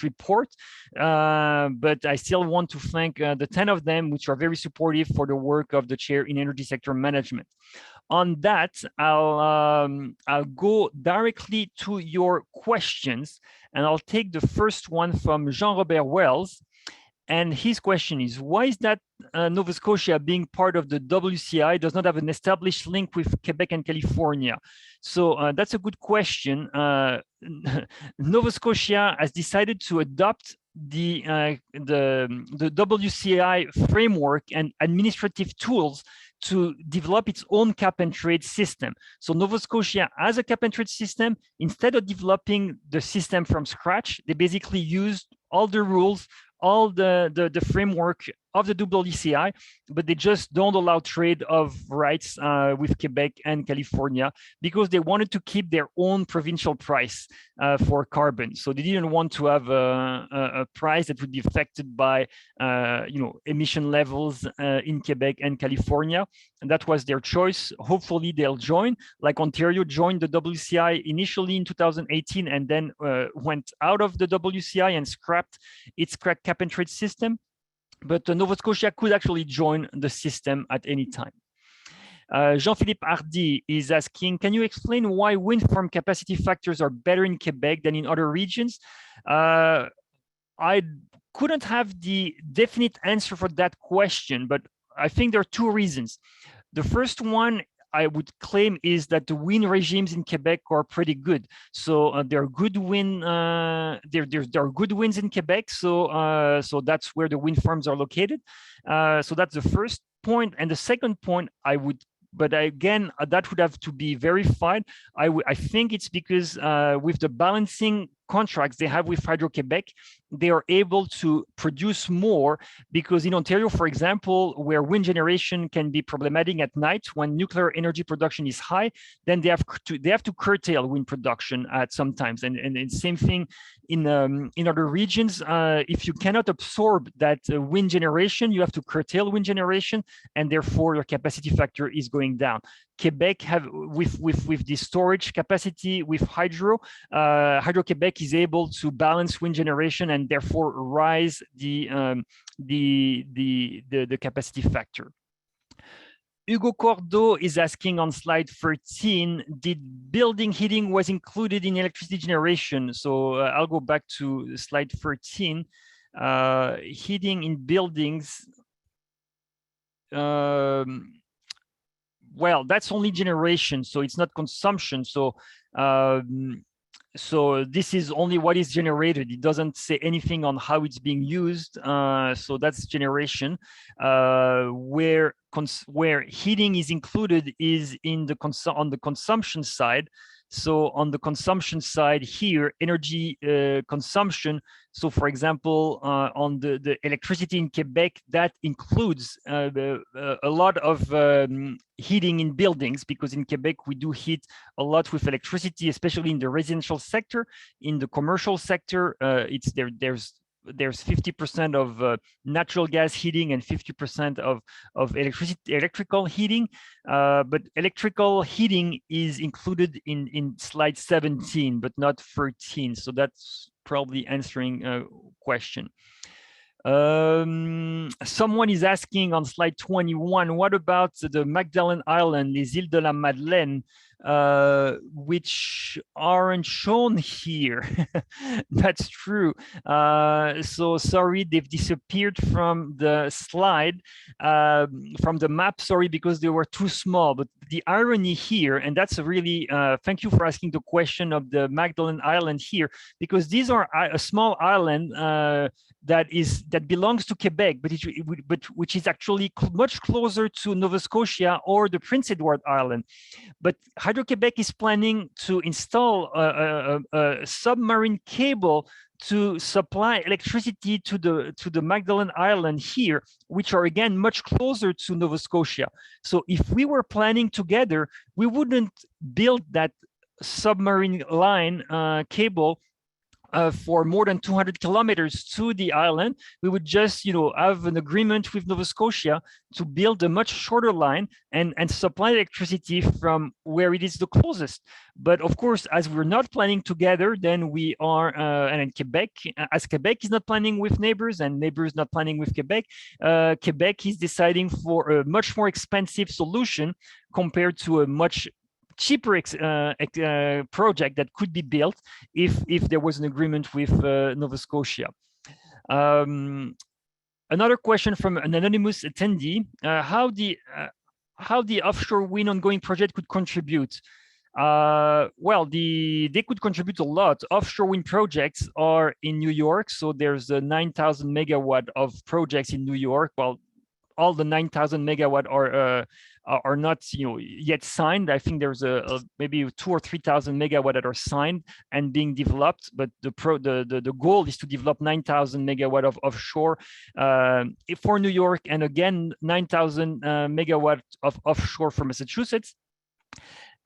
report, but I still want to thank the 10 of them, which are very supportive for the work of the chair in energy sector management. On that, I'll go directly to your questions, and I'll take the first one from Jean-Robert Wells. And his question is, why is that Nova Scotia, being part of the WCI, does not have an established link with Quebec and California? So that's a good question. Nova Scotia has decided to adopt the WCI framework and administrative tools to develop its own cap and trade system. So Nova Scotia has a cap and trade system. Instead of developing the system from scratch, they basically used all the rules, all the framework of the WCI, but they just don't allow trade of rights with Quebec and California, because they wanted to keep their own provincial price for carbon. So they didn't want to have a price that would be affected by emission levels in Quebec and California. And that was their choice. Hopefully they'll join, like Ontario joined the WCI initially in 2018 and then went out of the WCI and scrapped its cap and trade system. But Nova Scotia could actually join the system at any time. Jean-Philippe Hardy is asking, can you explain why wind farm capacity factors are better in Quebec than in other regions? I couldn't have the definite answer for that question, but I think there are two reasons. The first one I would claim is that the wind regimes in Quebec are pretty good. So there are good wind. There are good winds in Quebec. So that's where the wind farms are located. So that's the first point. And the second point I would but again, that would have to be verified. I think it's because with the balancing contracts they have with Hydro-Québec, they are able to produce more, because in Ontario, for example, where wind generation can be problematic at night when nuclear energy production is high, then they have to curtail wind production at sometimes. And same thing in other regions. If you cannot absorb that wind generation, you have to curtail wind generation, and therefore your capacity factor is going down. Quebec have with the storage capacity with Hydro-Québec is able to balance wind generation and therefore rise the capacity factor. Hugo Cordo is asking on slide 13, did building heating was included in electricity generation? So I'll go back to slide 13. Heating in buildings. Well, that's only generation, so it's not consumption. So so this is only what is generated. It doesn't say anything on how it's being used. So that's generation. Where heating is included is in the on the consumption side. So on the consumption side here, energy consumption. So for example, on the electricity in Quebec, that includes a lot of heating in buildings, because in Quebec, we do heat a lot with electricity, especially in the residential sector. In the commercial sector, there's 50% of natural gas heating and 50% of electrical heating. But electrical heating is included in slide 17, but not 13. So that's probably answering a question. Someone is asking on slide 21, what about the Magdalen Island, les îles de la Madeleine, which aren't shown here? That's true. So sorry, they've disappeared from the slide, from the map, sorry, because they were too small. But the irony here, and that's a really, thank you for asking the question of the Magdalen Island here, because these are a small island that belongs to Quebec, but which is actually much closer to Nova Scotia or the Prince Edward Island. But Hydro-Québec is planning to install a submarine cable to supply electricity to the Magdalen Island here, which are again much closer to Nova Scotia. So if we were planning together, we wouldn't build that submarine line cable for more than 200 kilometers to the island. We would just, have an agreement with Nova Scotia to build a much shorter line and supply electricity from where it is the closest. But of course, as we're not planning together, then we are, and in Quebec, as Quebec is not planning with neighbors and neighbors not planning with Quebec, Quebec is deciding for a much more expensive solution compared to a much cheaper project that could be built if there was an agreement with Nova Scotia. Another question from an anonymous attendee: how the offshore wind ongoing project could contribute? Well, they could contribute a lot. Offshore wind projects are in New York, so there's a 9,000 megawatt of projects in New York. Well, all the 9,000 megawatt are not yet signed. I think there's maybe 2,000 or 3,000 megawatt that are signed and being developed, but the goal is to develop 9,000 megawatt of offshore for New York, and again 9,000 megawatt of offshore for Massachusetts.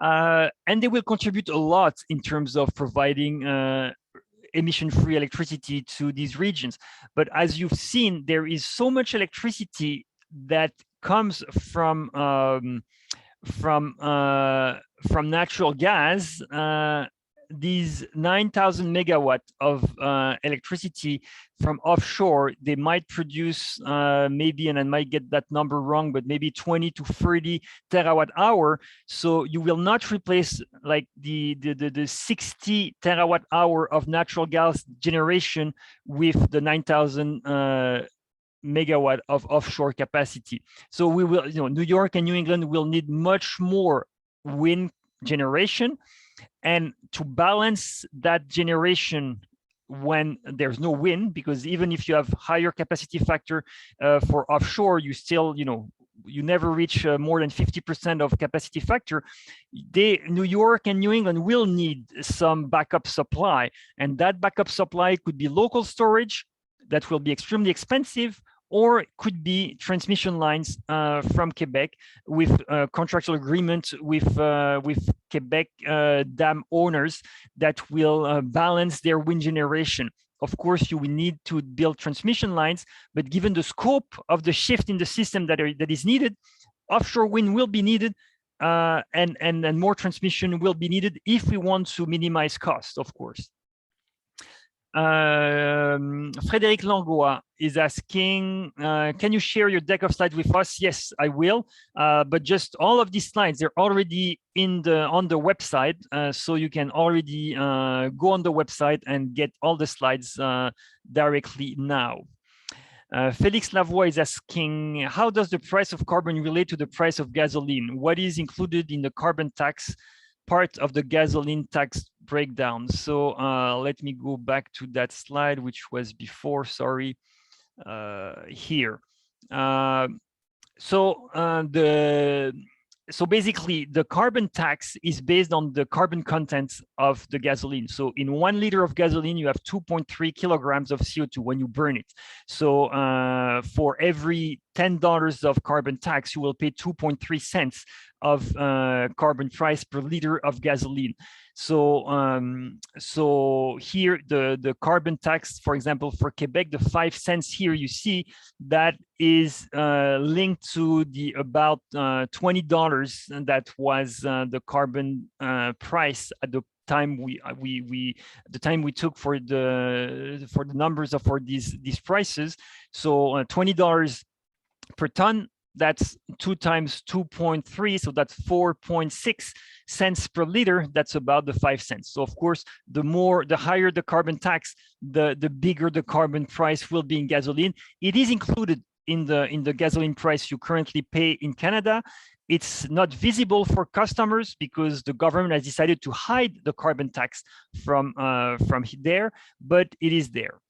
And they will contribute a lot in terms of providing emission-free electricity to these regions. But as you've seen, there is so much electricity that comes from natural gas. These 9,000 megawatt of electricity from offshore, they might produce maybe, and I might get that number wrong, but maybe 20 to 30 terawatt hour. So you will not replace like the 60 terawatt hour of natural gas generation with the 9,000 megawatt of offshore capacity. So we will, New York and New England will need much more wind generation. And to balance that generation when there's no wind, because even if you have higher capacity factor for offshore, you still, you never reach more than 50% of capacity factor, New York and New England will need some backup supply. And that backup supply could be local storage that will be extremely expensive, or it could be transmission lines from Quebec with contractual agreement with Quebec dam owners that will balance their wind generation. Of course, you will need to build transmission lines, but given the scope of the shift in the system that is needed, offshore wind will be needed, and more transmission will be needed if we want to minimize cost, of course. Frédéric Langois is asking, can you share your deck of slides with us? Yes, I will. But just all of these slides, they're already on the website. So you can already go on the website and get all the slides directly now. Felix Lavoie is asking, how does the price of carbon relate to the price of gasoline? What is included in the carbon tax part of the gasoline tax breakdown? So let me go back to that slide, which was before, sorry, here. So basically, the carbon tax is based on the carbon content of the gasoline. So in 1 liter of gasoline, you have 2.3 kilograms of CO2 when you burn it. So for every $10 of carbon tax, you will pay 2.3 cents of carbon price per liter of gasoline. So so here the carbon tax, for example, for Quebec, the 5 cents here you see that is linked to the about $20 that was the carbon price at the time we took for the numbers of for these prices. So $20 per ton, that's 2 times 2.3, so that's 4.6 cents per liter. That's about the 5 cents. So of course, the higher the carbon tax, the bigger the carbon price will be in gasoline. It is included in the gasoline price you currently pay in Canada. It's not visible for customers because the government has decided to hide the carbon tax from there, but it is there.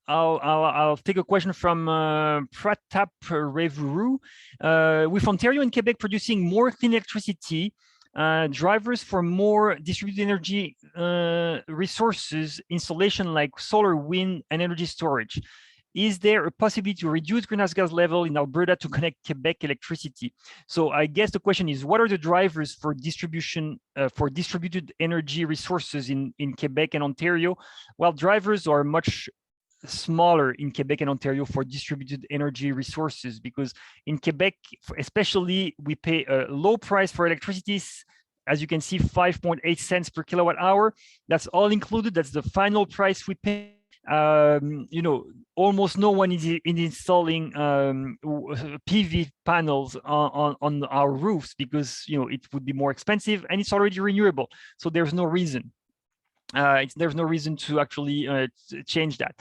I'll take a question from Pratap Revuru. With Ontario and Quebec producing more clean electricity, drivers for more distributed energy resources installation like solar, wind, and energy storage. Is there a possibility to reduce greenhouse gas level in Alberta to connect Quebec electricity? So I guess the question is, what are the drivers for distribution for distributed energy resources in Quebec and Ontario? Well, drivers are much smaller in Quebec and Ontario for distributed energy resources, because in Quebec, especially, we pay a low price for electricity. As you can see, 5.8 cents per kilowatt hour. That's all included. That's the final price we pay. You know, almost no one is installing PV panels on our roofs because, you know, it would be more expensive and it's already renewable. So there's no reason. There's no reason to actually change that.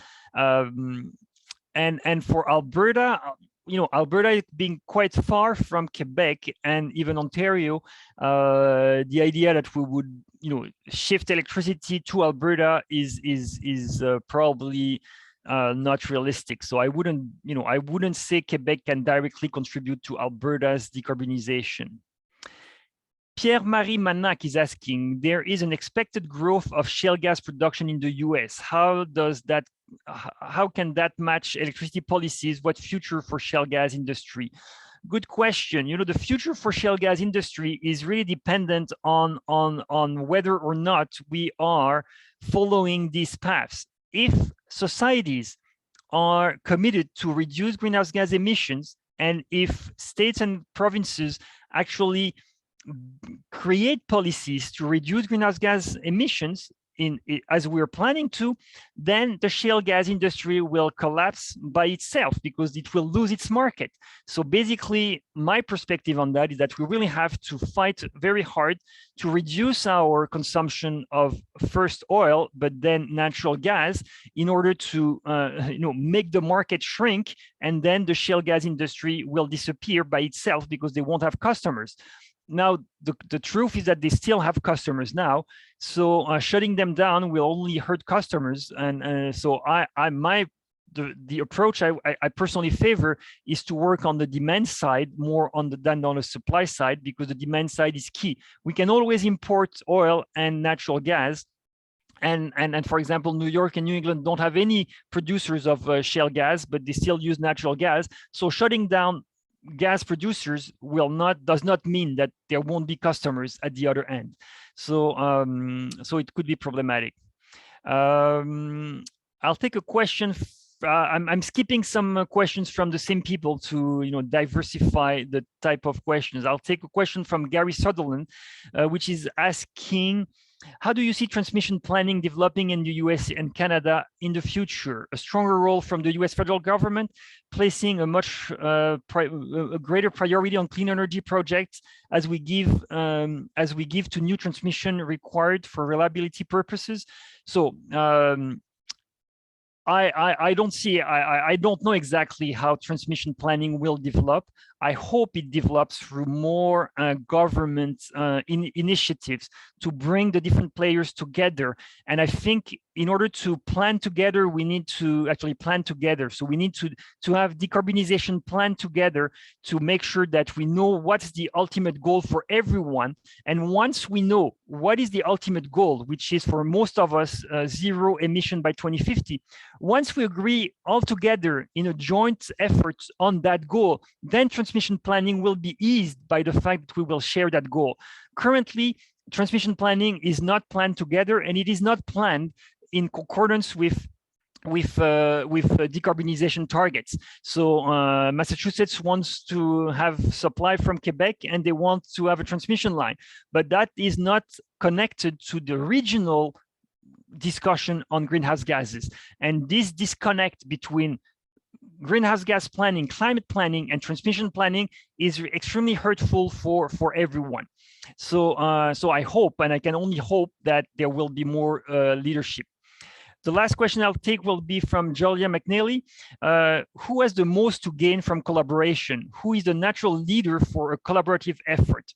And for Alberta, you know, Alberta being quite far from Quebec and even Ontario, the idea that we would, you know, shift electricity to Alberta is probably not realistic. So I wouldn't say Quebec can directly contribute to Alberta's decarbonization. Pierre-Marie Manac is asking, there is an expected growth of shale gas production in the US. How can that match electricity policies? What future for shale gas industry? Good question. You know, the future for shale gas industry is really dependent on whether or not we are following these paths. If societies are committed to reduce greenhouse gas emissions, and if states and provinces actually create policies to reduce greenhouse gas emissions as we're planning to, then the shale gas industry will collapse by itself because it will lose its market. So basically, my perspective on that is that we really have to fight very hard to reduce our consumption of first oil, but then natural gas, in order to make the market shrink, and then the shale gas industry will disappear by itself because they won't have customers. Now, the truth is that they still have customers now, so shutting them down will only hurt customers. And so my the approach I personally favor is to work on the demand side more than on the supply side, because the demand side is key. We can always import oil and natural gas. And for example, New York and New England don't have any producers of shale gas, but they still use natural gas. So shutting down gas producers does not mean that there won't be customers at the other end. So so it could be problematic. I'll take a question. I'm skipping some questions from the same people to diversify the type of questions. I'll take a question from Gary Sutherland, which is asking, how do you see transmission planning developing in the US and Canada in the future? A stronger role from the US federal government, placing a much a greater priority on clean energy projects as we give to new transmission required for reliability purposes. So I don't see, I don't know exactly how transmission planning will develop. I hope it develops through more government initiatives to bring the different players together. And I think in order to plan together, we need to actually plan together. So we need to have decarbonization plan together to make sure that we know what's the ultimate goal for everyone. And once we know what is the ultimate goal, which is for most of us, zero emission by 2050, once we agree all together in a joint effort on that goal, then transmission planning will be eased by the fact that we will share that goal. Currently, transmission planning is not planned together, and it is not planned in concordance with decarbonization targets. So Massachusetts wants to have supply from Quebec, and they want to have a transmission line, but that is not connected to the regional discussion on greenhouse gases. And this disconnect between greenhouse gas planning, climate planning, and transmission planning is extremely hurtful for everyone. So so I hope, and I can only hope, that there will be more leadership. The last question I'll take will be from Julia McNally. Who has the most to gain from collaboration? Who is the natural leader for a collaborative effort?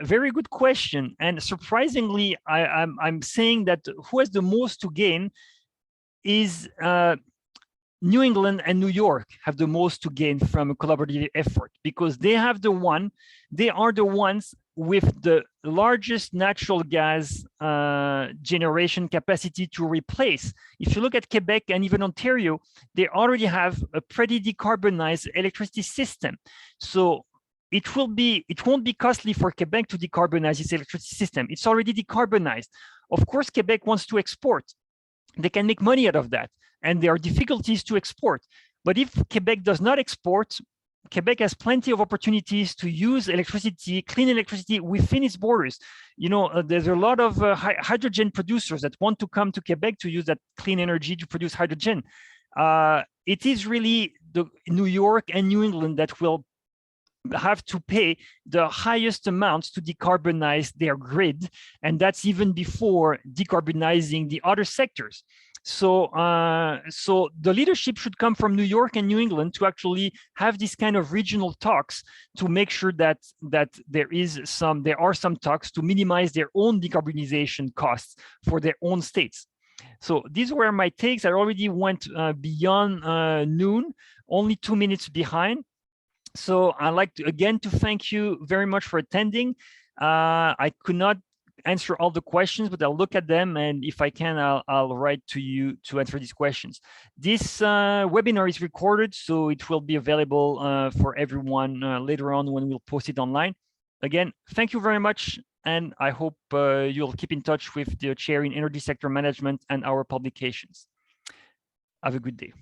Very good question. And surprisingly, I'm saying that who has the most to gain is New England and New York have the most to gain from a collaborative effort, because they are the ones with the largest natural gas generation capacity to replace. If you look at Quebec and even Ontario, they already have a pretty decarbonized electricity system. So it won't be costly for Quebec to decarbonize its electricity system. It's already decarbonized. Of course, Quebec wants to export. They can make money out of that, and there are difficulties to export. But if Quebec does not export, Quebec has plenty of opportunities to use electricity, clean electricity within its borders. There's a lot of hydrogen producers that want to come to Quebec to use that clean energy to produce hydrogen. It is really the New York and New England that will have to pay the highest amounts to decarbonize their grid, and that's even before decarbonizing the other sectors. So so the leadership should come from New York and New England to actually have this kind of regional talks to make sure that there are some talks to minimize their own decarbonization costs for their own states. So these were my takes. I already went beyond noon, only 2 minutes behind. So I'd like to again to thank you very much for attending. I could not answer all the questions, but I'll look at them, and if I can, I'll write to you to answer these questions. This webinar is recorded, so it will be available for everyone later on when we'll post it online. Again, thank you very much, and I hope you'll keep in touch with the chair in energy sector management and our publications. Have a good day.